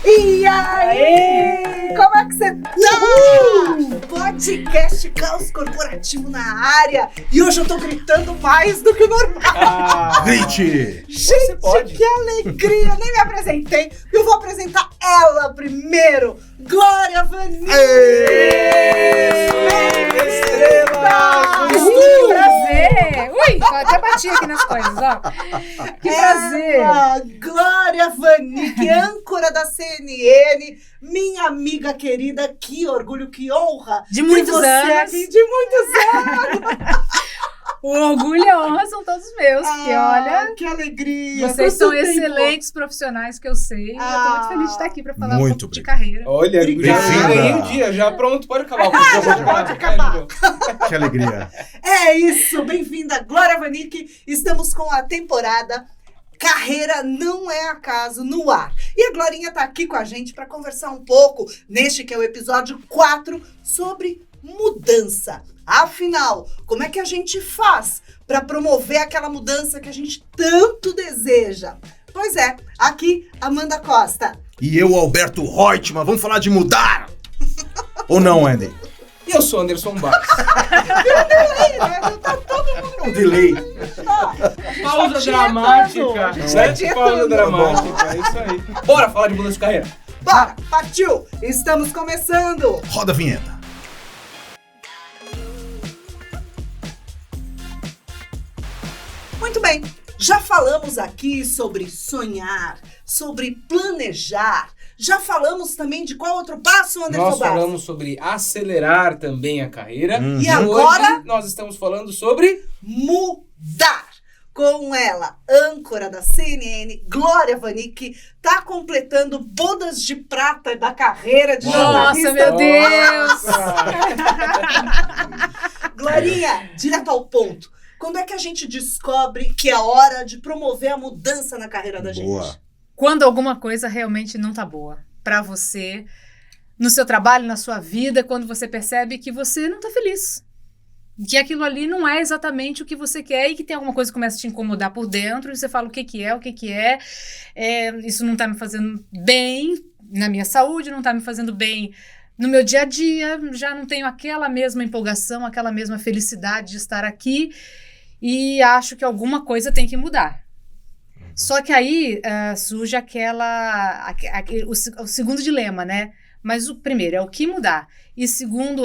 E aí? Como é que você tá? Podcast Caos Corporativo na área. E hoje eu tô gritando mais do que o normal. Grite! Gente, que alegria! Nem me apresentei. Eu vou apresentar ela primeiro. Glória Vanik! Que prazer! Ui, até bati aqui nas coisas, ó. Que prazer! Glória Vanik, âncora da CNN, minha amiga querida, que orgulho, que honra! De muitos anos! Aqui, de muitos anos! O orgulho e a honra são todos meus, porque olha... Que alegria! Vocês são excelentes profissionais, que eu sei. Eu tô muito feliz de estar aqui para falar um pouco de carreira. Olha, ganhei um dia, já pronto, pode acabar. Pode acabar. Que alegria. É isso, bem-vinda, Glória Vanik. Estamos com a temporada Carreira Não É Acaso no ar. E a Glorinha tá aqui com a gente para conversar um pouco, neste que é o episódio 4, sobre mudança. Afinal, como é que a gente faz para promover aquela mudança que a gente tanto deseja? Pois é, aqui, Amanda Costa. E eu, Alberto Reutemann, vamos falar de mudar? Ou não, Andy? E eu sou Anderson Barros. Tá todo mundo É um delay. Pausa dramática. Pausa dramática, é isso aí. Bora falar de mudança de carreira. Bora, partiu! Estamos começando! Roda a vinheta. Muito bem, já falamos aqui sobre sonhar, sobre planejar. Já falamos também de qual outro passo, Anderson Nós Barros? falamos sobre acelerar também a carreira. E agora? Hoje nós estamos falando sobre mudar. Com ela, âncora da CNN, Glória Vanik, tá completando bodas de prata da carreira de jornalista. Nossa, meu Deus! Glorinha, direto ao ponto. Quando é que a gente descobre que é a hora de promover a mudança na carreira da gente? Quando alguma coisa realmente não tá boa pra você, no seu trabalho, na sua vida, quando você percebe que você não tá feliz. Que aquilo ali não é exatamente o que você quer e que tem alguma coisa que começa a te incomodar por dentro e você fala o que é, isso não tá me fazendo bem na minha saúde, não tá me fazendo bem no meu dia a dia, já não tenho aquela mesma empolgação, aquela mesma felicidade de estar aqui e acho que alguma coisa tem que mudar. Só que aí surge o segundo dilema, né? Mas o primeiro é o que mudar e segundo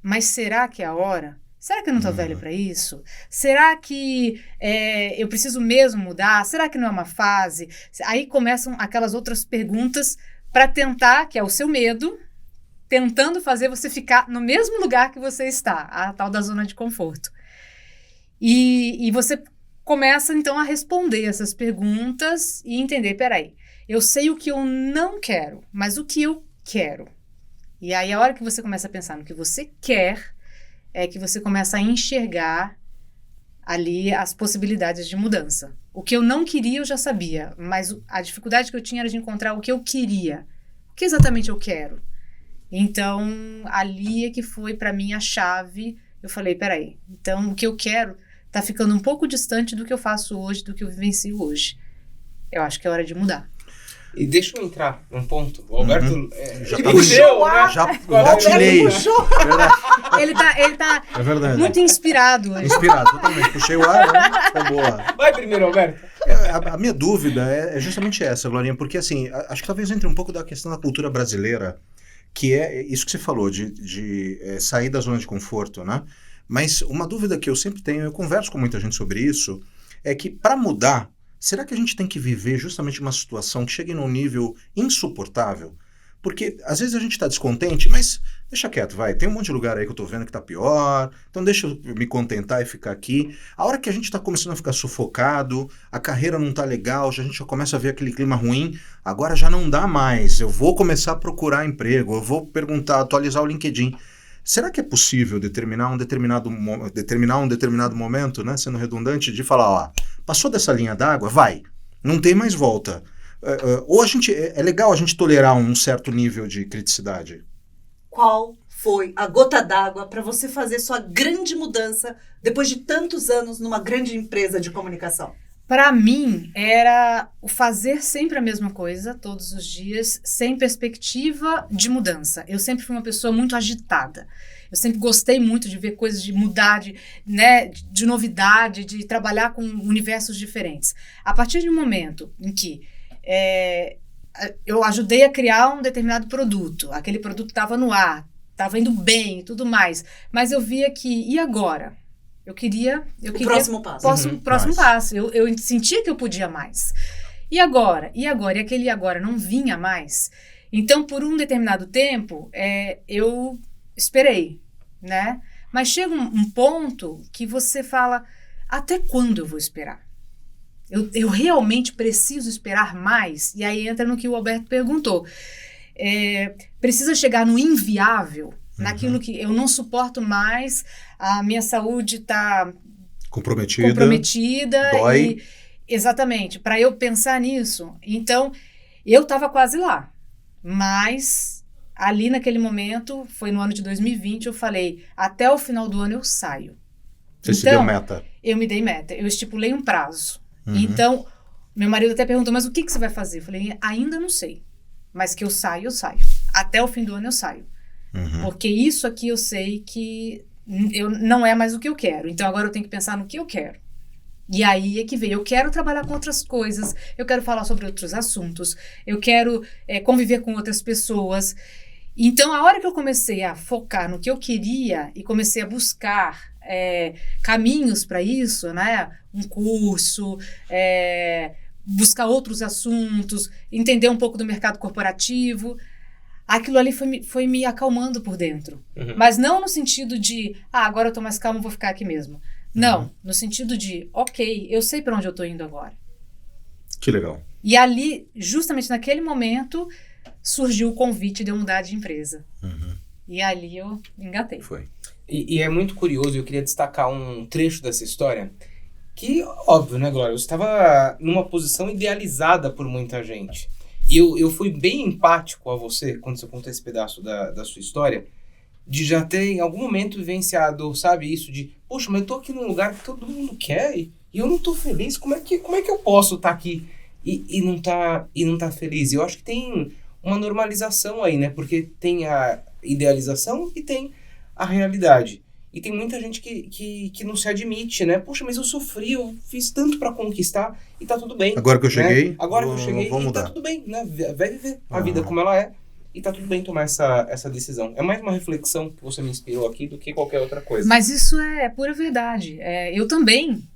mas será que é a hora? Será que eu não tô velho para isso? Será que eu preciso mesmo mudar? Será que não é uma fase? Aí começam aquelas outras perguntas para tentar, que é o seu medo, tentando fazer você ficar no mesmo lugar que você está, a tal da zona de conforto. E você começa, então, a responder essas perguntas e entender, peraí, eu sei o que eu não quero, mas o que eu quero? E aí, a hora que você começa a pensar no que você quer, é que você começa a enxergar ali as possibilidades de mudança. O que eu não queria, eu já sabia, mas a dificuldade que eu tinha era de encontrar o que eu queria. O que exatamente eu quero? Então, ali é que foi para mim a chave. Eu falei, peraí, então o que eu quero tá ficando um pouco distante do que eu faço hoje, do que eu vivencio hoje. Eu acho que é hora de mudar. E deixa eu entrar num ponto. O Alberto Já puxou, né? Já gatilhei. Ele tá É verdade. muito inspirado hoje. Inspirado, totalmente. Puxei o ar, né? Tá boa. Vai primeiro, Alberto. A minha dúvida é justamente essa, Glorinha, porque assim, acho que talvez entre um pouco da questão da cultura brasileira, que é isso que você falou, de sair da zona de conforto, né? Mas uma dúvida que eu sempre tenho, eu converso com muita gente sobre isso, é que para mudar, será que a gente tem que viver justamente uma situação que chegue num nível insuportável? Porque às vezes a gente está descontente, mas deixa quieto, vai. Tem um monte de lugar aí que eu tô vendo que tá pior, então deixa eu me contentar e ficar aqui. A hora que a gente tá começando a ficar sufocado, a carreira não tá legal, a gente já começa a ver aquele clima ruim, agora já não dá mais, eu vou começar a procurar emprego, eu vou perguntar, atualizar o LinkedIn. Será que é possível determinar um determinado momento, né, sendo redundante, de falar, ó, passou dessa linha d'água, vai, não tem mais volta. Ou é legal a gente tolerar um certo nível de criticidade? Qual foi a gota d'água para você fazer sua grande mudança depois de tantos anos numa grande empresa de comunicação? Para mim, era o fazer sempre a mesma coisa, todos os dias, sem perspectiva de mudança. Eu sempre fui uma pessoa muito agitada. Eu sempre gostei muito de ver coisas, de mudar, de novidade, de trabalhar com universos diferentes. A partir de um momento em que eu ajudei a criar um determinado produto, aquele produto estava no ar, estava indo bem e tudo mais, mas eu via que, e agora? Eu queria próximo passo. Próximo passo. Eu sentia que eu podia mais. E agora? E aquele agora não vinha mais. Então, por um determinado tempo, eu esperei, né? Mas chega um ponto que você fala, até quando eu vou esperar? Eu realmente preciso esperar mais? E aí entra no que o Alberto perguntou. Precisa chegar no inviável, naquilo que eu não suporto mais, a minha saúde está comprometida. Dói. Exatamente, para eu pensar nisso. Então, eu estava quase lá, mas ali naquele momento, foi no ano de 2020, eu falei, até o final do ano eu saio. Você se deu meta? Eu me dei meta, eu estipulei um prazo. Então, meu marido até perguntou, mas o que você vai fazer? Eu falei, ainda não sei, mas que eu saio. Até o fim do ano eu saio. Porque isso aqui eu sei que não é mais o que eu quero. Então agora eu tenho que pensar no que eu quero. E aí é que veio. Eu quero trabalhar com outras coisas, eu quero falar sobre outros assuntos, eu quero conviver com outras pessoas. Então a hora que eu comecei a focar no que eu queria e comecei a buscar caminhos para isso, né? Um curso, buscar outros assuntos, entender um pouco do mercado corporativo. Aquilo ali foi me acalmando por dentro. Mas não no sentido de, agora eu tô mais calmo, vou ficar aqui mesmo. Não, no sentido de, ok, eu sei para onde eu tô indo agora. Que legal. E ali, justamente naquele momento, surgiu o convite de eu mudar de empresa. E ali eu engatei. Foi. E é muito curioso, eu queria destacar um trecho dessa história, que, óbvio, né, Glória? Você estava numa posição idealizada por muita gente. E eu fui bem empático a você, quando você contou esse pedaço da sua história, de já ter em algum momento vivenciado, sabe, isso de, poxa, mas eu tô aqui num lugar que todo mundo quer e eu não tô feliz, como é que eu posso estar aqui e não tá feliz? E eu acho que tem uma normalização aí, né, porque tem a idealização e tem a realidade. E tem muita gente que não se admite, né? Poxa, mas eu sofri, eu fiz tanto pra conquistar e tá tudo bem. Agora que eu cheguei, né? Agora que eu cheguei vou e mudar. tá tudo bem, né? Vai viver a vida como ela é e tá tudo bem tomar essa decisão. É mais uma reflexão que você me inspirou aqui do que qualquer outra coisa. Mas isso é pura verdade. Eu também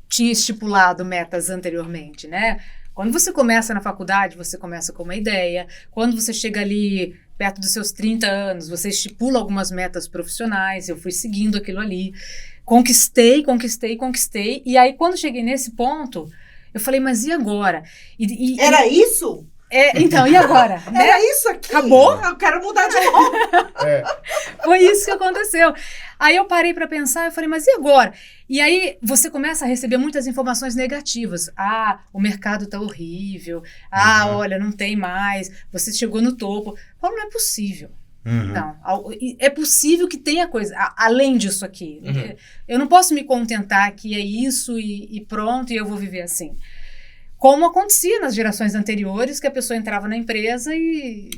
tinha estipulado metas anteriormente, né? Quando você começa na faculdade, você começa com uma ideia. Quando você chega ali perto dos seus 30 anos, você estipula algumas metas profissionais. Eu fui seguindo aquilo ali. Conquistei. E aí, quando cheguei nesse ponto, eu falei, mas e agora? Era isso? Então, e agora? Era isso aqui? Acabou? Eu quero mudar de novo. Foi isso que aconteceu. Aí eu parei para pensar, eu falei, mas e agora? E aí você começa a receber muitas informações negativas. O mercado tá horrível. Olha, não tem mais. Você chegou no topo. Eu falo, não é possível. Não, é possível que tenha coisa além disso aqui. Eu não posso me contentar que é isso e pronto, e eu vou viver assim. Como acontecia nas gerações anteriores, que a pessoa entrava na empresa e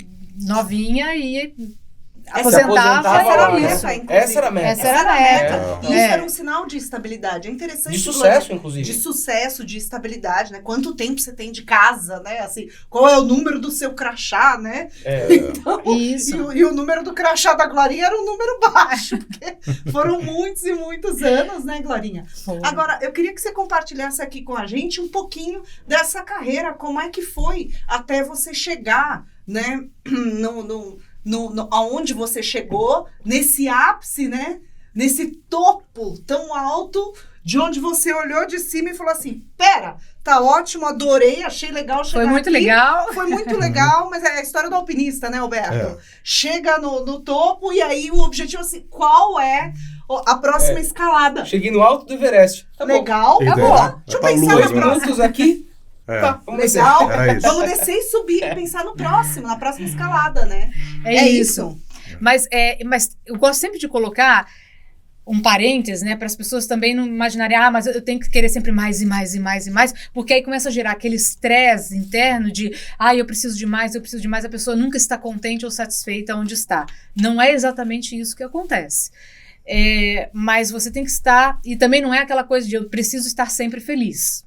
novinha e aposentava. Essa era a meta. Essa era a meta. Isso era um sinal de estabilidade. É interessante. De sucesso, inclusive. De sucesso, de estabilidade, né? Quanto tempo você tem de casa, né? Assim, qual é o número do seu crachá, né? Então, isso. E o número do crachá da Glorinha era um número baixo, porque foram muitos e muitos anos, né, Glorinha? Agora, eu queria que você compartilhasse aqui com a gente um pouquinho dessa carreira, como é que foi até você chegar, né, aonde você chegou, nesse ápice, né? Nesse topo tão alto, de onde você olhou de cima e falou assim, pera, tá ótimo, adorei, achei legal chegar Foi muito aqui. legal. Foi muito legal, mas é a história do alpinista, né, Alberto? Chega no topo e aí o objetivo é assim, qual é a próxima escalada? Cheguei no alto do Everest. Tá legal, bom. Acabou. Deixa eu pensar na 2 próxima. minutos aqui. Tá, vamos Legal. Era isso. Vamos descer e subir e pensar no próximo, na próxima escalada, né? É isso. Mas eu gosto sempre de colocar um parênteses, né, para as pessoas também não imaginarem, mas eu tenho que querer sempre mais e mais e mais e mais, porque aí começa a gerar aquele estresse interno de, eu preciso de mais, a pessoa nunca está contente ou satisfeita onde está. Não é exatamente isso que acontece. Mas você tem que estar, e também não é aquela coisa de eu preciso estar sempre feliz,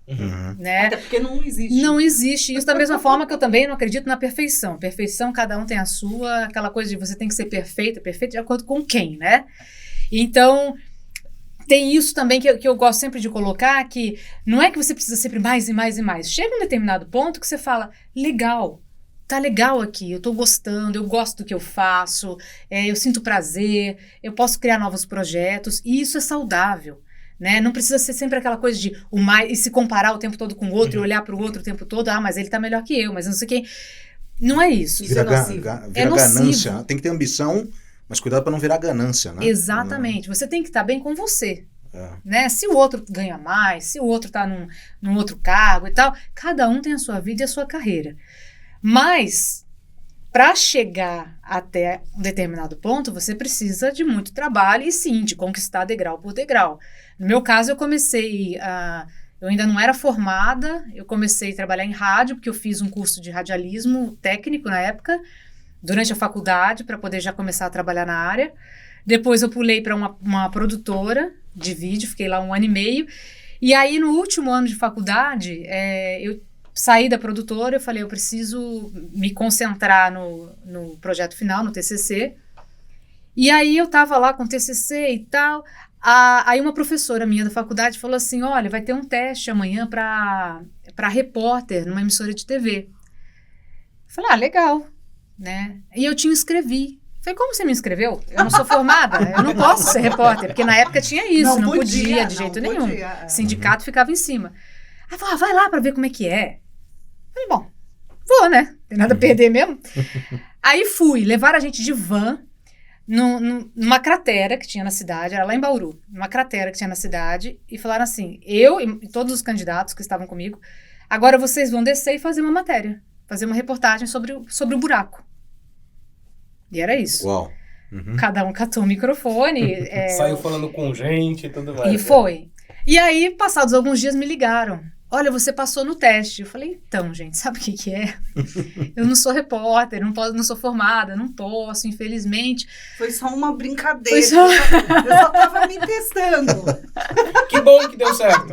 né? Até porque não existe. Não existe isso, da mesma forma que eu também não acredito na perfeição. Perfeição, cada um tem a sua, aquela coisa de você tem que ser perfeito de acordo com quem, né? Então, tem isso também que eu gosto sempre de colocar, que não é que você precisa sempre mais e mais e mais. Chega um determinado ponto que você fala, legal, tá legal aqui, eu tô gostando, eu gosto do que eu faço, eu sinto prazer, eu posso criar novos projetos, e isso é saudável, né? Não precisa ser sempre aquela coisa de o mais, e se comparar o tempo todo com o outro, e olhar para o outro o tempo todo, mas ele tá melhor que eu, mas não sei quem. Não é isso. Vira, nocivo. Vira ganância. Tem que ter ambição, mas cuidado para não virar ganância, né? Exatamente. Você tem que estar bem com você. Né? Se o outro ganha mais, se o outro tá num outro cargo e tal, cada um tem a sua vida e a sua carreira. Mas, para chegar até um determinado ponto, você precisa de muito trabalho e sim, de conquistar degrau por degrau. No meu caso, eu ainda não era formada, eu comecei a trabalhar em rádio, porque eu fiz um curso de radialismo técnico na época, durante a faculdade, para poder já começar a trabalhar na área. Depois eu pulei para uma produtora de vídeo, fiquei lá 1 ano e meio. E aí, no último ano de faculdade, eu saí da produtora, eu falei, eu preciso me concentrar no projeto final, no TCC. E aí eu estava lá com o TCC e tal. Aí uma professora minha da faculdade falou assim, olha, vai ter um teste amanhã para repórter numa emissora de TV. Eu falei, legal, né? E eu te inscrevi. Falei, como você me inscreveu? Eu não sou formada, eu não posso ser repórter, porque na época tinha isso, não podia de jeito nenhum. Sindicato ficava em cima. Aí falou, vai lá para ver como é que é. Falei, bom, vou, né? Tem nada a perder mesmo. Aí fui, levaram a gente de van numa cratera que tinha na cidade, era lá em Bauru, numa cratera que tinha na cidade, e falaram assim, eu e todos os candidatos que estavam comigo, agora vocês vão descer e fazer uma matéria, fazer uma reportagem sobre o buraco. E era isso. Uau. Cada um catou o microfone. Saiu falando com gente e tudo mais. E foi. E aí, passados alguns dias, me ligaram. Olha, você passou no teste. Eu falei, então, gente, sabe o que é? Eu não sou repórter, não sou formada, não posso, infelizmente. Foi só uma brincadeira. Eu só tava me testando. Que bom que deu certo.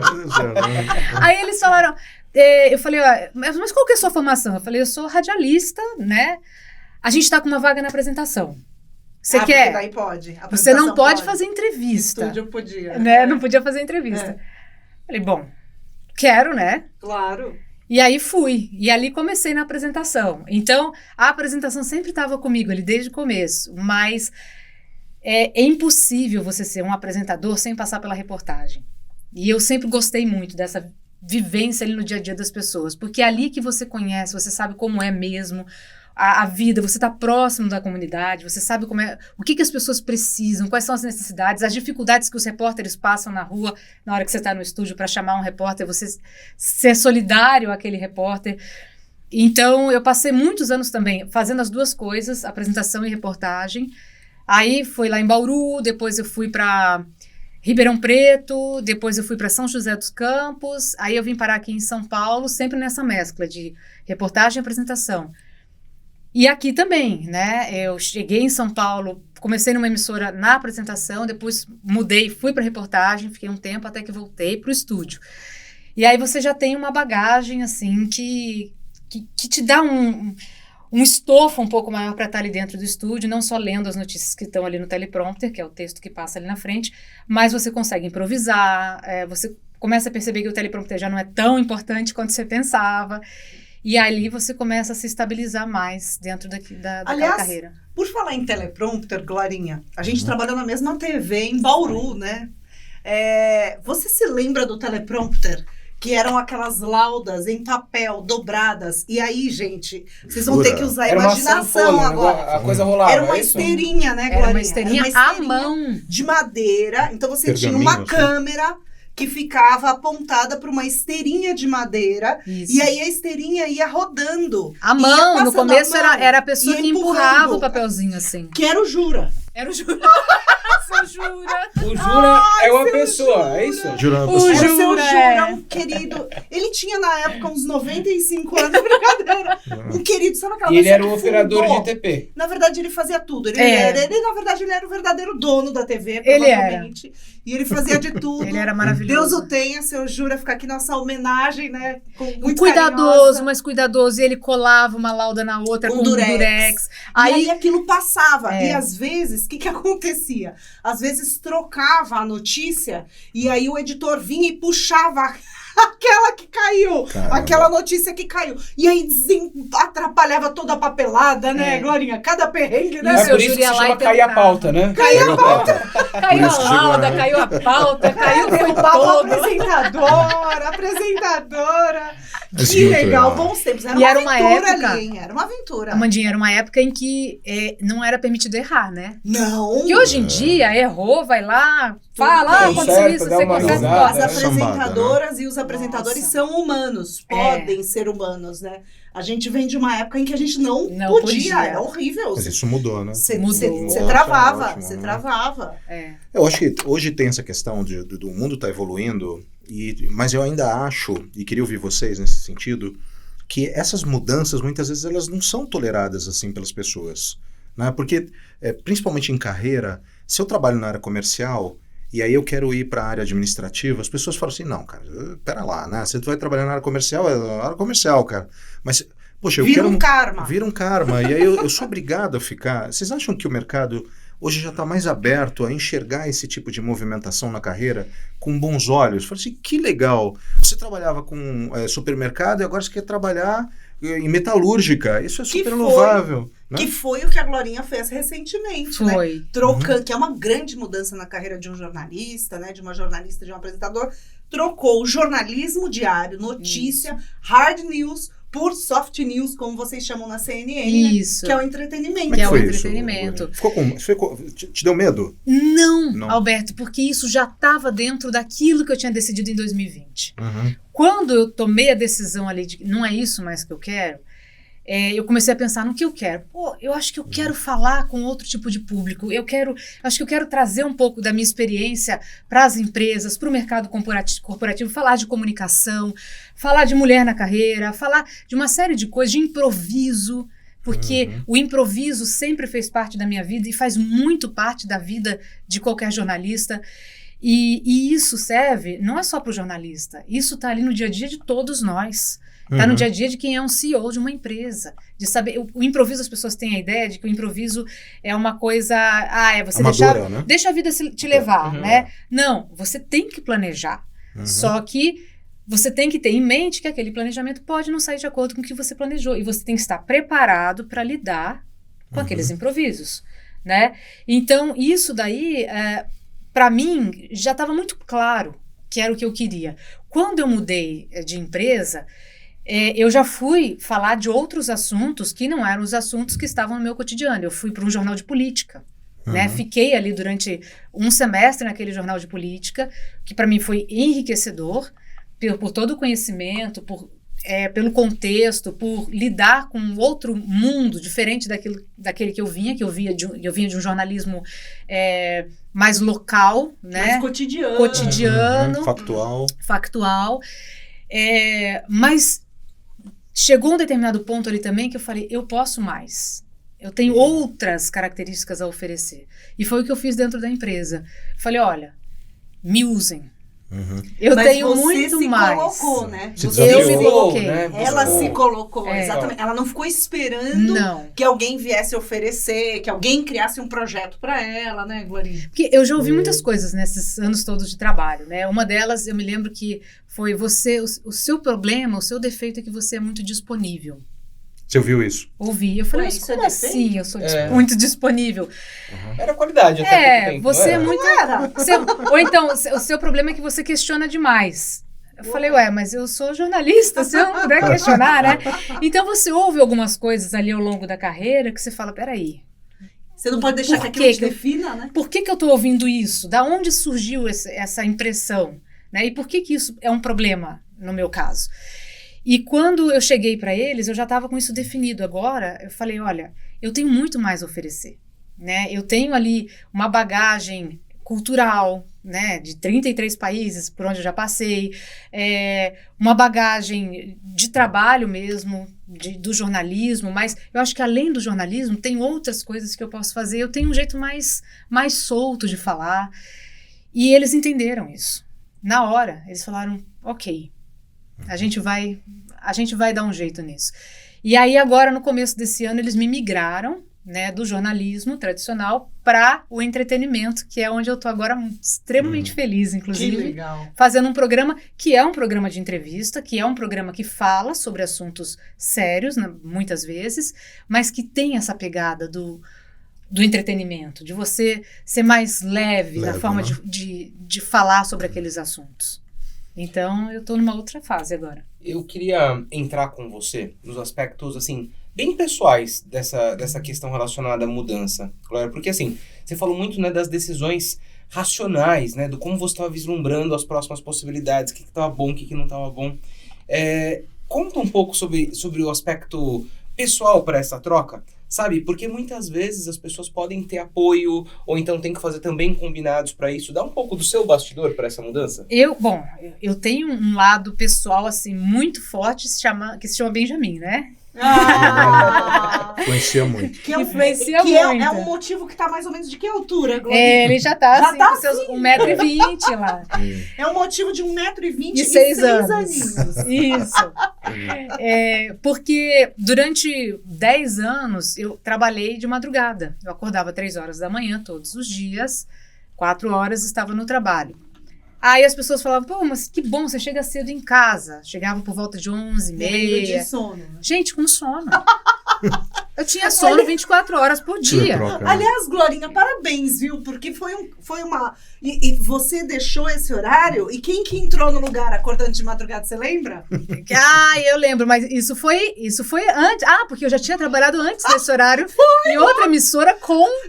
Aí eles falaram, eu falei, mas qual que é a sua formação? Eu falei, eu sou radialista, né? A gente tá com uma vaga na apresentação. Você quer? Daí pode. Você não pode fazer entrevista. Estúdio podia. Né? Não podia fazer entrevista. Falei, bom, quero, né? Claro. E aí fui. E ali comecei na apresentação. Então, a apresentação sempre estava comigo ali desde o começo. Mas é impossível você ser um apresentador sem passar pela reportagem. E eu sempre gostei muito dessa vivência ali no dia a dia das pessoas. Porque é ali que você conhece, você sabe como é mesmo a vida, você está próximo da comunidade, você sabe o que as pessoas precisam, quais são as necessidades, as dificuldades que os repórteres passam na rua na hora que você está no estúdio para chamar um repórter, você ser solidário àquele repórter. Então, eu passei muitos anos também fazendo as duas coisas, apresentação e reportagem. Aí, foi lá em Bauru, depois eu fui para Ribeirão Preto, depois eu fui para São José dos Campos, aí eu vim parar aqui em São Paulo, sempre nessa mescla de reportagem e apresentação. E aqui também, né? Eu cheguei em São Paulo, comecei numa emissora na apresentação, depois mudei, fui para reportagem, fiquei um tempo até que voltei para o estúdio. E aí você já tem uma bagagem, assim, que te dá um estofo um pouco maior para estar ali dentro do estúdio, não só lendo as notícias que estão ali no teleprompter, que é o texto que passa ali na frente, mas você consegue improvisar, você começa a perceber que o teleprompter já não é tão importante quanto você pensava. E ali você começa a se estabilizar mais dentro daquela carreira. Por falar em teleprompter, Glorinha, a gente trabalhou na mesma TV em Bauru, né? Você se lembra do teleprompter? Que eram aquelas laudas em papel, dobradas. E aí, gente, vocês vão ter que usar a imaginação agora. A coisa rolava. Era uma esteirinha, né, Glorinha? Era uma esteirinha à mão. De madeira. Então você tinha uma câmera que ficava apontada para uma esteirinha de madeira. Isso. E aí a esteirinha ia rodando. A mão, no começo era a pessoa que empurrava o papelzinho assim. Que era o Jura. Era o Jura. Seu Jura. O Jura é uma pessoa, é isso? Jura, O você- Era o seu Jura, Jura, um querido. Ele tinha na época uns 95 anos, brincadeira. Um querido, sabe aquela E ele pessoa era que o operador fundou? de ITP. Na verdade, ele fazia tudo. Ele, na verdade, ele era o verdadeiro dono da TV, Ele provavelmente. E ele fazia de tudo. Ele era Deus maravilhoso. o tenha, seu Jura, ficar aqui nossa homenagem, né? Com muito Cuidadoso, carinhosa. mas cuidadoso. E ele colava uma lauda na outra Com com durex. Aí aquilo passava. É. E às vezes, o que acontecia? Às vezes trocava a notícia e aí o editor vinha e puxava aquela que caiu. Caramba. Aquela notícia que caiu. E aí atrapalhava toda a papelada, né, É. Glorinha? Cada perrengue, E né? o É seu por isso que Júlia se lá chama e cair a tentava. pauta, né? Caiu a pauta. Caiu a isso que chegou, lauda, né? caiu a pauta, caiu foi Derrubava a todo. apresentadora. Mas Que muito legal, legal. bons tempos. Era E uma era uma aventura época- ali, hein? Era uma aventura. Amandinha, era uma época em que não era permitido errar, né? Não. E hoje em dia, errou, vai lá, fala, Tudo aconteceu certo, isso, dá você uma consegue. risada. As Sambada, apresentadoras e os apresentadores Nossa. são humanos, É. podem ser humanos, né? A gente vem de uma época em que a gente não Não podia, podia. era horrível. Mas isso mudou, né? Você Mudou. travava, Ótimo, você né? travava. É. Eu acho que hoje tem essa questão do mundo estar evoluindo, mas eu ainda acho, e queria ouvir vocês nesse sentido, que essas mudanças, muitas vezes, elas não são toleradas assim pelas pessoas. Né? Porque, principalmente em carreira, se eu trabalho na área comercial e aí eu quero ir para a área administrativa, as pessoas falam assim, não, cara, pera lá, né? Você vai trabalhar na área comercial, é a área comercial, cara. Mas, poxa, eu Vira quero... um karma. Vira um karma. E aí eu sou obrigado a ficar... Vocês acham que o mercado hoje já está mais aberto a enxergar esse tipo de movimentação na carreira com bons olhos? Falei assim, que legal. Você trabalhava com supermercado e agora você quer trabalhar em metalúrgica. Isso é Que super foi- louvável. Né? Que foi o que a Glorinha fez recentemente, né? Foi. Trocando, que é uma grande mudança na carreira de um jornalista, né? De uma jornalista, de um apresentador. Trocou o jornalismo diário, notícia, hard news, por soft news, como vocês chamam na CNN, né? Isso. Que é o entretenimento. Como Que é o foi isso, entretenimento. Glorinha? Te deu medo? Não, Não. Alberto, porque isso já estava dentro daquilo que eu tinha decidido em 2020. Uhum. Quando eu tomei a decisão ali de que não é isso mais que eu quero, eu comecei a pensar no que eu quero. Pô, eu acho que eu quero falar com outro tipo de público. Acho que eu quero trazer um pouco da minha experiência para as empresas, para o mercado corporativo, falar de comunicação, falar de mulher na carreira, falar de uma série de coisas, de improviso, porque o improviso sempre fez parte da minha vida e faz muito parte da vida de qualquer jornalista. E isso serve não é só para o jornalista, isso está ali no dia a dia de todos nós. Está no dia a dia de quem é um CEO de uma empresa. De saber, o improviso, as pessoas têm a ideia de que o improviso é uma coisa. Você Amadora, né? deixa a vida te levar, Uhum. né? Não, você tem que planejar. Uhum. Só que você tem que ter em mente que aquele planejamento pode não sair de acordo com o que você planejou. E você tem que estar preparado para lidar com aqueles improvisos, né? Então, isso daí, para mim, já estava muito claro que era o que eu queria. Quando eu mudei de empresa, eu já fui falar de outros assuntos que não eram os assuntos que estavam no meu cotidiano. Eu fui para um jornal de política, né? Fiquei ali durante um semestre naquele jornal de política, que para mim foi enriquecedor, por todo o conhecimento, pelo contexto, por lidar com um outro mundo diferente daquele que eu vinha de um jornalismo mais local, né? Mais cotidiano. Cotidiano, Factual. mas chegou um determinado ponto ali também que eu falei, eu posso mais. Eu tenho outras características a oferecer. E foi o que eu fiz dentro da empresa. Falei, olha, me usem. Eu Mas tenho você muito se mais. colocou, né? Se Eu desafiou. me coloquei. Né? Ela Buscou. se colocou, É. exatamente. Ela não ficou esperando Não. que alguém viesse oferecer, que alguém criasse um projeto pra ela, né, Glorinha? Porque eu já ouvi muitas coisas nesses anos todos de trabalho, né? Uma delas, eu me lembro que foi o seu problema, o seu defeito é que você é muito disponível. Você ouviu isso? Ouvi. Eu falei, Ué, mas isso é como defeito? assim eu sou É. muito disponível? Era qualidade até pouco tempo, Você não é era? muito... Era. Ou então, o seu problema é que você questiona demais. Eu falei, mas eu sou jornalista, se eu não puder questionar, né? Então você ouve algumas coisas ali ao longo da carreira que você fala, peraí, Você não pode deixar Por que aquilo que te que eu- defina, né? por que eu tô ouvindo isso? Da onde surgiu essa impressão? Né? E por que isso é um problema, no meu caso? E quando eu cheguei para eles, eu já estava com isso definido. Agora, eu falei, olha, eu tenho muito mais a oferecer. né? Eu tenho ali uma bagagem cultural, né, de 33 países por onde eu já passei, uma bagagem de trabalho mesmo, do jornalismo, mas eu acho que além do jornalismo tem outras coisas que eu posso fazer, eu tenho um jeito mais solto de falar, e eles entenderam isso. Na hora, eles falaram, ok, a gente vai dar um jeito nisso. E aí agora, no começo desse ano, eles me migraram, né, do jornalismo tradicional para o entretenimento, que é onde eu estou agora extremamente feliz, inclusive. Que legal. Fazendo um programa que é um programa de entrevista, que é um programa que fala sobre assuntos sérios, né, muitas vezes, mas que tem essa pegada do entretenimento, de você ser mais leve na forma, né, de falar sobre aqueles assuntos. Então, eu estou numa outra fase agora. Eu queria entrar com você nos aspectos, assim, bem pessoais dessa questão relacionada à mudança, Glória, porque assim, você falou muito, né, das decisões racionais, né, do como você estava vislumbrando as próximas possibilidades, o que estava bom, o que não estava bom. Conta um pouco sobre o aspecto pessoal para essa troca, sabe? Porque muitas vezes as pessoas podem ter apoio, ou então tem que fazer também combinados para isso. Dá um pouco do seu bastidor para essa mudança? Eu tenho um lado pessoal, assim, muito forte, que se chama Benjamin, né? Influencia muito. Influencia muito. É um motivo que tá mais ou menos de que altura, Glória? Ele já tá Já assim, tá com seus 1,20 m lá. É um motivo de 1,20 m E 6 anos. aninhos. Isso. Porque durante 10 anos eu trabalhei de madrugada. Eu acordava 3 horas da manhã todos os dias, 4 horas estava no trabalho. Aí as pessoas falavam, pô, mas que bom, você chega cedo em casa. Chegava por volta de 11h30. De sono. Gente, com sono. Eu tinha sono 24 horas por dia. Troca, né? Aliás, Glorinha, parabéns, viu? Porque foi uma... E você deixou esse horário, e quem que entrou no lugar acordando de madrugada, você lembra? Eu lembro, mas isso foi antes. Porque eu já tinha trabalhado antes desse horário em outra emissora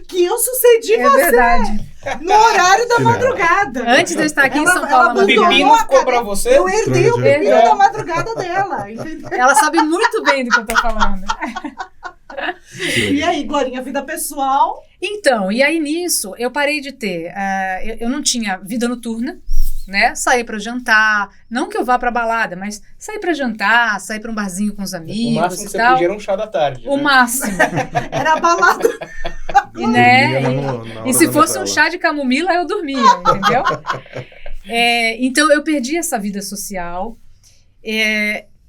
Que eu sucedi você. Verdade. No horário da madrugada. Antes de eu estar aqui em São Paulo. Ela O pepino ficou pra você? Eu herdei o pepino É. da madrugada dela, entendeu? Ela sabe muito bem do que eu tô falando. E aí, Glorinha, vida pessoal? Então, e aí nisso, eu parei de ter... eu não tinha vida noturna, né? Sair pra jantar, não que eu vá pra balada, mas sair pra jantar, sair pra um barzinho com os amigos O máximo que e você tal. podia era um chá da tarde. O né? máximo. Era a balada. E, né? Dormia na hora E se da fosse um novela. chá de camomila, eu dormia, entendeu? Então, eu perdi essa vida social.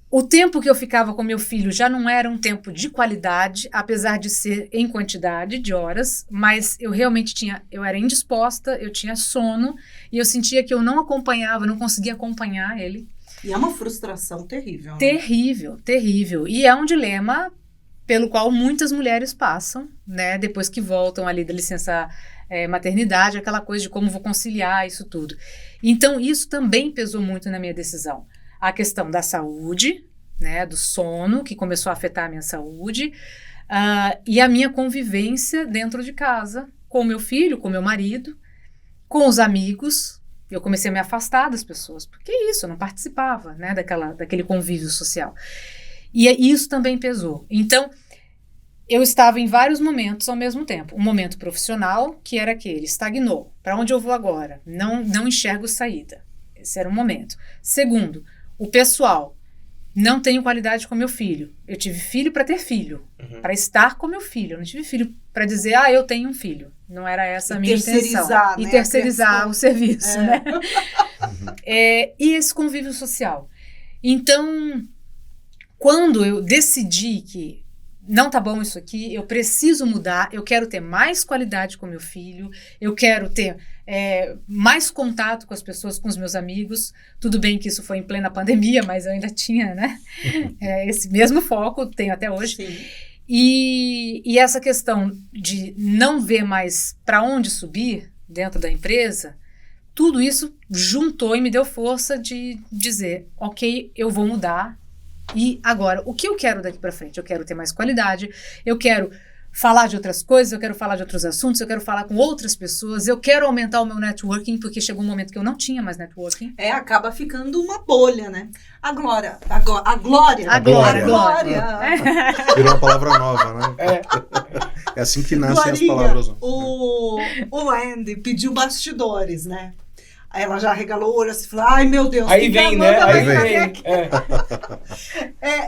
O tempo que eu ficava com meu filho já não era um tempo de qualidade, apesar de ser em quantidade de horas, mas eu realmente eu era indisposta, eu tinha sono, e eu sentia que eu não conseguia acompanhar ele. E é uma frustração terrível. Né? Terrível, terrível. E é um dilema pelo qual muitas mulheres passam, né? Depois que voltam ali da licença maternidade, aquela coisa de como vou conciliar isso tudo. Então, isso também pesou muito na minha decisão. A questão da saúde, né? Do sono, que começou a afetar a minha saúde, e a minha convivência dentro de casa, com o meu filho, com o meu marido, com os amigos. Eu comecei a me afastar das pessoas, porque isso, eu não participava, né, daquele convívio social. E isso também pesou. Então, eu estava em vários momentos ao mesmo tempo. Um momento profissional, que era aquele, estagnou. Para onde eu vou agora? Não enxergo saída. Esse era um momento. Segundo, o pessoal. Não tenho qualidade com meu filho. Eu tive filho para ter filho, para estar com meu filho. Eu não tive filho para dizer, eu tenho um filho. Não era essa a minha intenção. Né? E terceirizar o serviço, né? E esse convívio social. Então, quando eu decidi que não tá bom isso aqui, eu preciso mudar, eu quero ter mais qualidade com meu filho, eu quero ter mais contato com as pessoas, com os meus amigos. Tudo bem que isso foi em plena pandemia, mas eu ainda tinha, né? Esse mesmo foco, tenho até hoje. Sim. E essa questão de não ver mais para onde subir dentro da empresa, tudo isso juntou e me deu força de dizer, ok, eu vou mudar. E agora, o que eu quero daqui para frente? Eu quero ter mais qualidade, eu quero falar de outras coisas, eu quero falar de outros assuntos, eu quero falar com outras pessoas, eu quero aumentar o meu networking, porque chegou um momento que eu não tinha mais networking. Acaba ficando uma bolha, né? A Glória. Virou uma palavra nova, né? É assim que nascem as Glorinha, palavras. o Andy pediu bastidores, né? Aí ela já regalou o olho assim e falou, ai meu Deus. Aí que que a vem, né? Amanda Aí vai fazer vem. aqui?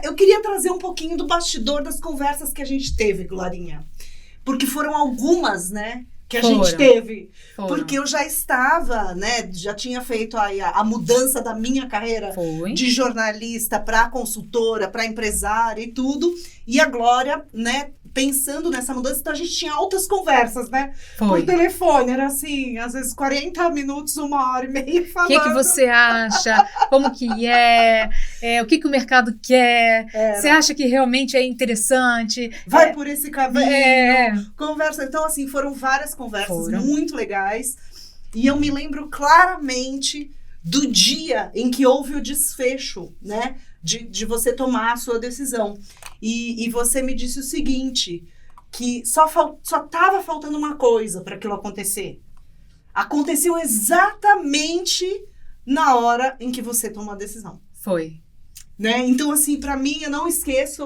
Eu queria trazer um pouquinho do bastidor das conversas que a gente teve, Glorinha. Porque foram algumas, né? Que a gente teve. Foram. Porque eu já estava, né? Já tinha feito aí a mudança da minha carreira Foi. de jornalista para consultora, para empresária e tudo. E a Glória, né? Pensando nessa mudança, então a gente tinha altas conversas, né? Foi. Por telefone, era assim, às vezes 40 minutos, 1h30 O falando. que você acha? Como que é? O que o mercado quer? Era. Você acha que realmente é interessante? Vai por esse caminho, É. conversa. Então, assim, foram várias conversas Foram. muito legais. E eu me lembro claramente do dia em que houve o desfecho, né? De você tomar a sua decisão. E você me disse o seguinte, que só estava faltando uma coisa para aquilo acontecer. Aconteceu exatamente na hora em que você tomou a decisão. Foi. Né? Então, assim, pra mim, eu não esqueço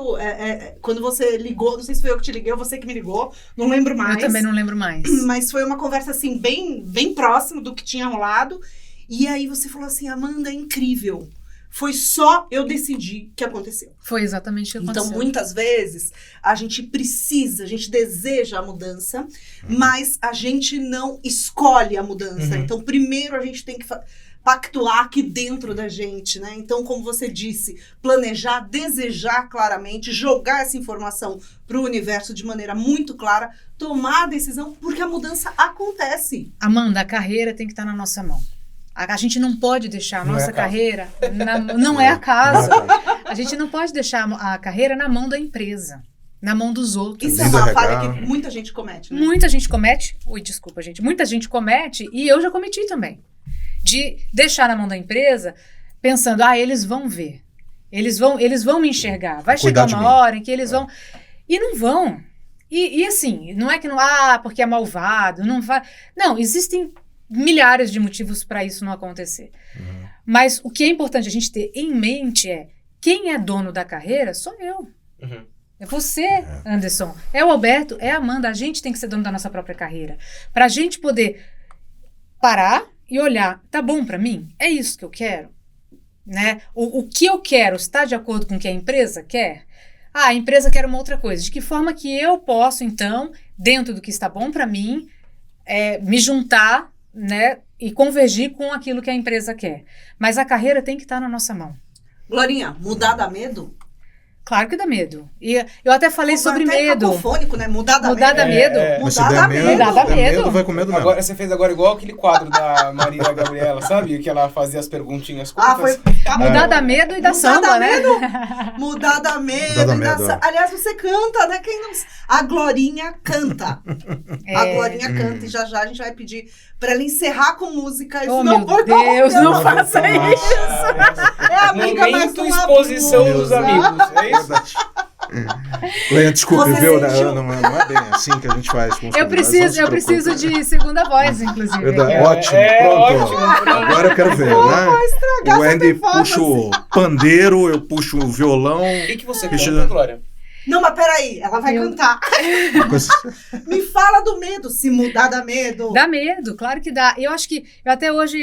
quando você ligou, não sei se foi eu que te liguei ou você que me ligou, não lembro mais. Eu também não lembro mais. Mas foi uma conversa, assim, bem, bem próximo do que tinha rolado. E aí você falou assim, Amanda, é incrível. Foi só eu decidir que aconteceu. Foi exatamente o que aconteceu. Então, muitas vezes, a gente deseja a mudança, mas a gente não escolhe a mudança. Então, primeiro a gente tem que pactuar aqui dentro da gente, né? Então, como você disse, planejar, desejar claramente, jogar essa informação para o universo de maneira muito clara, tomar a decisão, porque a mudança acontece. Amanda, a carreira tem que estar na nossa mão. A gente não pode deixar a nossa carreira... Não é acaso. A gente não pode deixar a carreira na mão da empresa, na mão dos outros. Isso é uma falha que muita gente comete, né? Muita gente comete... Desculpa, gente. Muita gente comete, e eu já cometi também. De deixar na mão da empresa, pensando, eles vão ver. Eles vão me enxergar. Vai chegar uma hora em que eles vão... E não vão. E assim, não é que não... porque é malvado, não vai... Não, existem milhares de motivos para isso não acontecer. Mas o que é importante a gente ter em mente é, quem é dono da carreira sou eu. É você, Anderson. É o Alberto, é a Amanda. A gente tem que ser dono da nossa própria carreira. Pra gente poder parar e olhar, tá bom pra mim? É isso que eu quero? Né? O que eu quero está de acordo com o que a empresa quer? A empresa quer uma outra coisa. De que forma que eu posso, então, dentro do que está bom pra mim, me juntar, né, e convergir com aquilo que a empresa quer. Mas a carreira tem que estar na nossa mão. Glorinha, mudar dá medo? Claro que dá medo. E eu até falei sobre medo. Cacofônico, né? Mudar dá medo. Mas se der medo, vai com medo mesmo. Agora, você fez agora igual aquele quadro da Marília Gabriela, sabe? Que ela fazia as perguntinhas curtas. Mudar dá medo e dá samba, né? Mudar dá medo e dá samba. Aliás, você canta, né? A Glorinha canta. A Glorinha canta. E já a gente vai pedir pra ela encerrar com música. Oh, meu Deus, não faça isso. É amiga, mas momento exposição dos amigos. É isso? Desculpe, viu? Não é bem assim que a gente faz. Eu preciso de segunda voz, inclusive. Ótimo, pronto. Agora eu quero ver, né? O Andy puxa o pandeiro, eu puxo o violão. O que você canta, Glória? Não, mas peraí, ela vai cantar. Me fala do medo, se mudar dá medo. Dá medo, claro que dá. Eu acho que, eu até hoje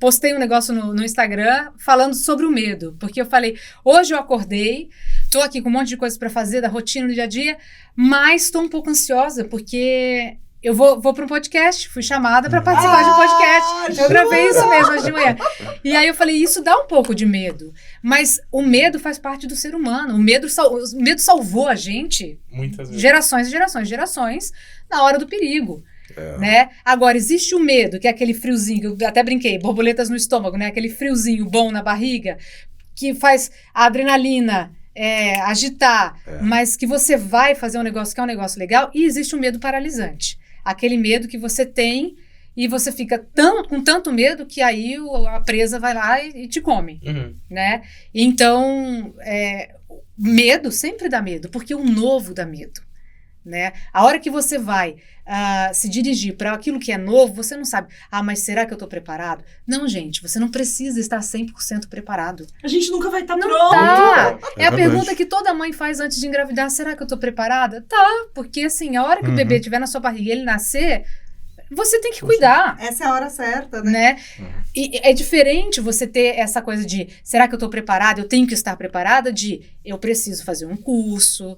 postei um negócio no Instagram falando sobre o medo, porque eu falei, hoje eu acordei, tô aqui com um monte de coisas para fazer, da rotina do dia a dia, mas tô um pouco ansiosa, porque eu vou para um podcast, fui chamada para participar de um podcast. Eu gravei isso mesmo hoje de manhã. E aí eu falei, isso dá um pouco de medo. Mas o medo faz parte do ser humano. O medo salvou a gente muitas vezes. Gerações e gerações e gerações na hora do perigo. Né? Agora, existe o medo, que é aquele friozinho, eu até brinquei, borboletas no estômago, né? Aquele friozinho bom na barriga, que faz a adrenalina agitar, mas que você vai fazer um negócio que é um negócio legal, e existe o medo paralisante. Aquele medo que você tem e você fica com tanto medo que aí a presa vai lá e te come, né? Então, medo sempre dá medo, porque o novo dá medo, né? A hora que você vai se dirigir para aquilo que é novo, você não sabe, mas será que eu estou preparado? Não, gente, você não precisa estar 100% preparado. A gente nunca vai estar Não pronto. tá. É a verdade. pergunta que toda mãe faz antes de engravidar, será que eu estou preparada? Tá, porque assim, a hora que o bebê estiver na sua barriga e ele nascer, você tem que cuidar. Essa é a hora certa, né? Né? E é diferente você ter essa coisa de, será que eu estou preparada? Eu tenho que estar preparada de, eu preciso fazer um curso,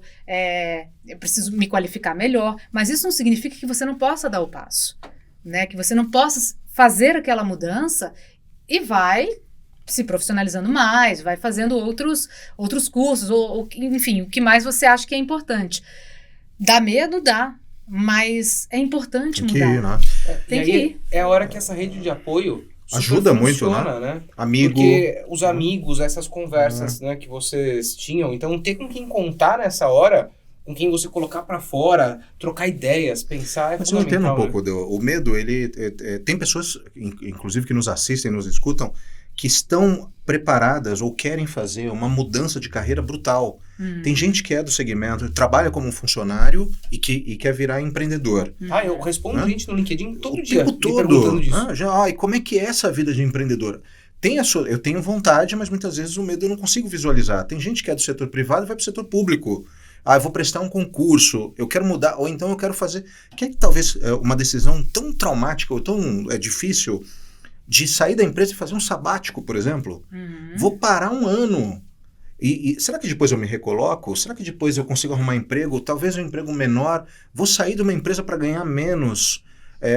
eu preciso me qualificar melhor, mas isso não significa que você não possa dar o passo, né? Que você não possa fazer aquela mudança e vai se profissionalizando mais, vai fazendo outros cursos, ou enfim, o que mais você acha que é importante. Dá medo? Dá. Mas é importante Tem que mudar. ir, né? Tem E que aí ir. é a hora que essa rede de apoio super Ajuda muito, funciona, né? Amigo. Porque os amigos, essas conversas, né, que vocês tinham, então ter com quem contar nessa hora, com quem você colocar pra fora, trocar ideias, pensar, Mas eu entendo um fundamental, pouco. O medo, ele... tem pessoas, inclusive, que nos assistem, nos escutam, que estão preparadas ou querem fazer uma mudança de carreira brutal. Tem gente que é do segmento, trabalha como um funcionário e quer virar empreendedor. Eu respondo Né? gente no LinkedIn todo O dia, tempo me todo. perguntando disso. E como é que é essa vida de empreendedor? Eu tenho vontade, mas muitas vezes o medo eu não consigo visualizar. Tem gente que é do setor privado e vai para o setor público. Eu vou prestar um concurso, eu quero mudar, ou então eu quero fazer... Que é que talvez uma decisão tão traumática ou tão difícil de sair da empresa e fazer um sabático, por exemplo. Vou parar um ano. E será que depois eu me recoloco? Será que depois eu consigo arrumar emprego? Talvez um emprego menor. Vou sair de uma empresa para ganhar menos.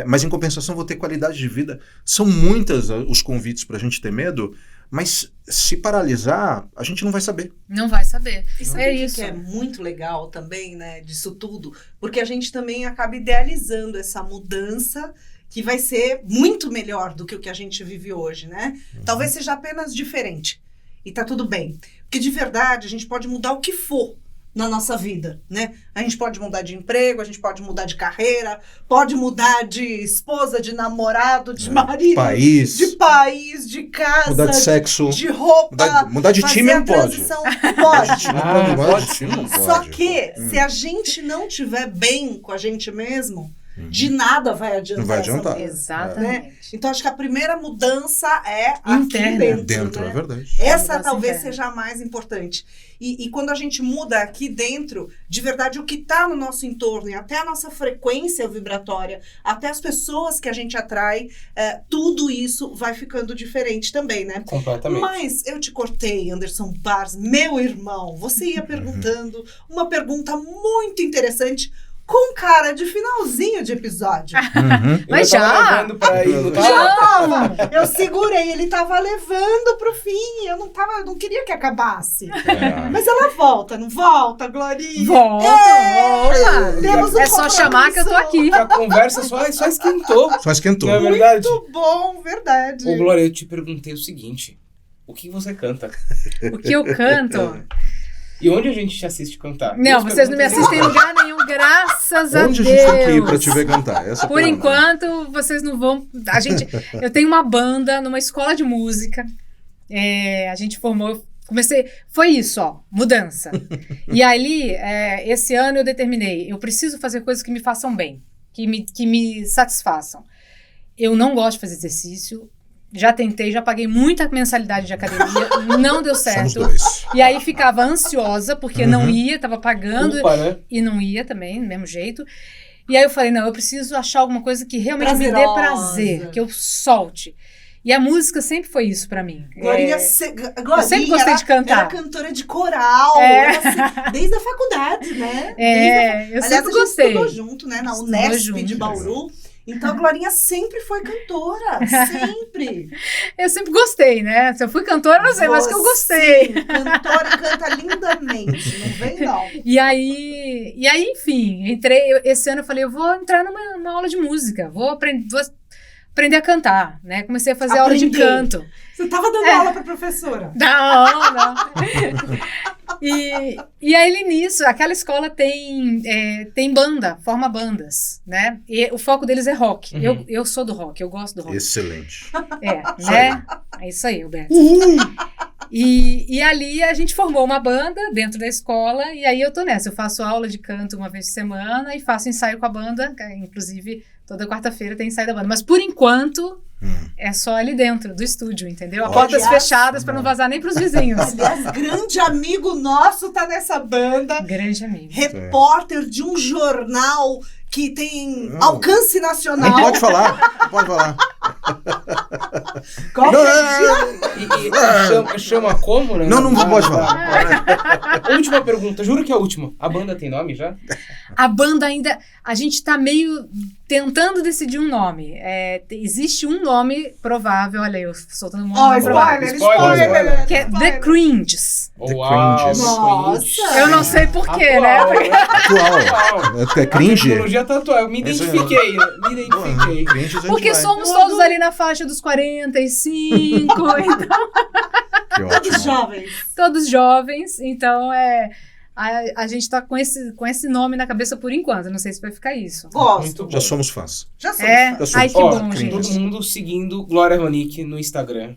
Mas em compensação vou ter qualidade de vida. São muitos os convites para a gente ter medo, mas se paralisar, a gente não vai saber. Não vai saber. E sabe É o que isso. que é muito legal também, né, disso tudo? Porque a gente também acaba idealizando essa mudança que vai ser muito melhor do que o que a gente vive hoje, né? Talvez seja apenas diferente. E tá tudo bem. Porque de verdade a gente pode mudar o que for na nossa vida, né? A gente pode mudar de emprego, a gente pode mudar de carreira, pode mudar de esposa, de namorado, de marido, País, de país, de casa, mudar de sexo, de roupa, mudar de fazer time a não pode. transição, pode. Não pode, mudar pode de time não pode. Só que, se a gente não tiver bem com a gente mesmo, de nada vai adiantar. Não vai essa adiantar. mudança, Exatamente. né? Então, acho que a primeira mudança é Interna. aqui dentro. Dentro, né? é verdade. Essa mudança talvez interna. seja a mais importante. E quando a gente muda aqui dentro, de verdade, o que está no nosso entorno, e até a nossa frequência vibratória, até as pessoas que a gente atrai, tudo isso vai ficando diferente também, né? Completamente. Mas eu te cortei, Anderson Barros, meu irmão. Você ia perguntando uma pergunta muito interessante, com cara de finalzinho de episódio. Mas Eu tava já? levando pra ir, não tava? Já tava! Eu segurei, ele tava levando pro fim. Eu não queria que acabasse. Mas ela volta, não volta, Glorinha? Volta. Temos um É só chamar que eu tô aqui. A conversa só esquentou. Só esquentou. Não é verdade? Muito bom, verdade. Ô, Glória, eu te perguntei o seguinte. O que você canta? O que eu canto? E onde a gente te assiste cantar? Não, Duas vocês não me perguntas assistem em lugar nenhum, graças a Onde Deus. a gente tem que ir pra te ver cantar? Essa é Por a pergunta. enquanto, vocês não vão... Eu tenho uma banda numa escola de música. A gente formou... Foi isso, ó, mudança. E ali, esse ano eu determinei, eu preciso fazer coisas que me façam bem, que me satisfaçam. Eu não gosto de fazer exercício, já tentei, já paguei muita mensalidade de academia, não deu Somos certo. dois. E aí ficava ansiosa, porque não ia, tava pagando Culpa, né? e não ia também, do mesmo jeito. E aí eu falei, não, eu preciso achar alguma coisa que realmente me dê Prazerosa. prazer, que eu solte. E a música sempre foi isso pra mim. Glorinha, Eu Glorinha sempre gostei de cantar. Era cantora de coral, desde a faculdade, né? Eu Aliás, sempre a gente gostei. estudou junto, né? Na Estudou Unesp junto. de Bauru. Então, a Glorinha sempre foi cantora, sempre. Eu sempre gostei, né? Se eu fui cantora, eu não sei, mas que eu gostei. Sim, cantora canta lindamente, não vem não. E aí, enfim, esse ano eu falei, eu vou entrar numa aula de música, vou aprender a cantar, né? Comecei a fazer aula de Aprender. canto. Você estava dando aula para professora? Não. E aí, nisso, aquela escola tem banda, forma bandas, né? E o foco deles é rock. Uhum. Eu sou do rock, eu gosto do rock. Excelente. Né? É isso aí, Alberto. E ali a gente formou uma banda dentro da escola, e aí eu tô nessa. Eu faço aula de canto uma vez por semana e faço ensaio com a banda, inclusive toda quarta-feira tem ensaio da banda. Mas por enquanto é só ali dentro do estúdio, entendeu? A portas Aliás, fechadas para não vazar nem pros vizinhos. Aliás, grande amigo nosso tá nessa banda. Grande amigo. Repórter de um jornal que tem alcance nacional. Pode falar, pode falar. Chama como, né? Não pode falar. Última pergunta, juro que é a última. A banda tem nome já? A banda ainda... A gente tá meio tentando decidir um nome. Existe um nome provável, olha eu soltando um nome provável. Spoiler! Que é The Cringes. Uau, Nossa! Eu não sei porquê, né? Atual. É cringe? A tecnologia tá atual. Eu me identifiquei. Porque somos todos ali na faixa dos 45, então... Todos jovens. Todos jovens, então a gente tá com esse nome na cabeça por enquanto. Não sei se vai ficar isso. Gosto. Já somos fãs. Já somos fãs. Ai, que bom, gente. Todo mundo seguindo Glória Vanik no Instagram.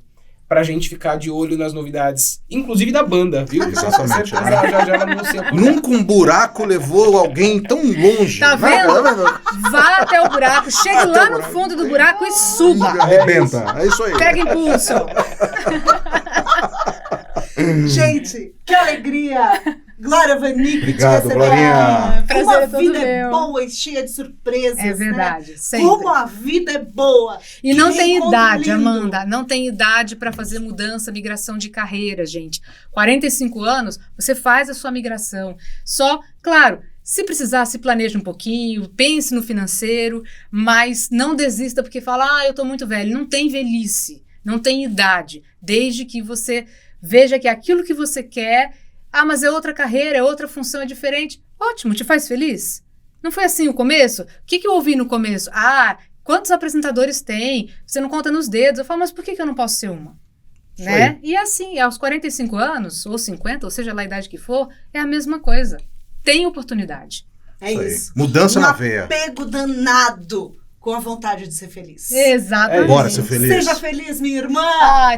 Pra gente ficar de olho nas novidades, inclusive da banda, viu? Exatamente. Já anuncia por Nunca um buraco levou alguém tão longe. Tá vendo? Vá até o buraco, chegue lá no fundo do buraco e suba. Arrebenta. É isso aí. Pega impulso. Gente, que alegria! Glória Vanik, Obrigado, te receber. Glorinha. Como Prazer a é todo vida é meu. boa e cheia de surpresas, É verdade, né? sempre. Como a vida é boa. E Que não tem reencontro idade, lindo. Amanda. Não tem idade para fazer mudança, migração de carreira, gente. 45 anos, você faz a sua migração. Só, claro, se precisar, se planeje um pouquinho, pense no financeiro, mas não desista porque fala, eu tô muito velho. Não tem velhice, não tem idade. Desde que você veja que aquilo que você quer, mas é outra carreira, é outra função, é diferente. Ótimo, te faz feliz? Não foi assim o começo? O que eu ouvi no começo? Quantos apresentadores tem? Você não conta nos dedos. Eu falo, mas por que eu não posso ser uma? Né? E assim, aos 45 anos, ou 50, ou seja lá a idade que for, é a mesma coisa. Tem oportunidade. É isso. Mudança na veia. Apego danado com a vontade de ser feliz. Exatamente. Bora ser feliz. Seja feliz, minha irmã.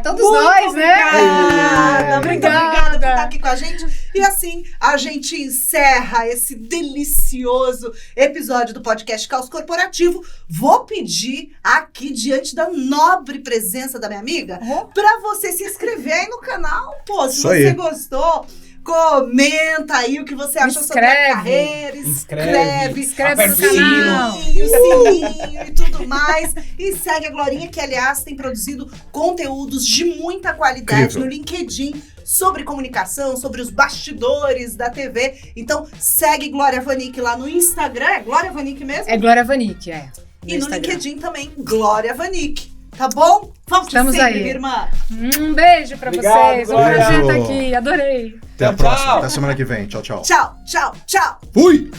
Todos Muito nós, né? obrigada, muito Obrigada. obrigada por estar aqui com a gente. E assim, a gente encerra esse delicioso episódio do podcast Caos Corporativo. Vou pedir aqui, diante da nobre presença da minha amiga, pra você se inscrever aí no canal. Pô, se Isso você aí. gostou, comenta aí o que você achou sobre a carreira. Inscreve aperta no o sininho. canal. Sininho e tudo mais. E segue a Glorinha, que aliás tem produzido conteúdos de muita qualidade Incrível. no LinkedIn sobre comunicação, sobre os bastidores da TV. Então segue Glória Vanik lá no Instagram. É Glória Vanik mesmo? É Glória Vanik, E no Instagram. LinkedIn também, Glória Vanik. Tá bom? Volte Estamos sempre, aí. minha irmã. Um beijo pra Obrigado, vocês. Um Glória. prazer estar aqui. Adorei. Até a Tchau, próxima. tchau. Até semana que vem. Tchau, tchau. Tchau, tchau, tchau. Fui!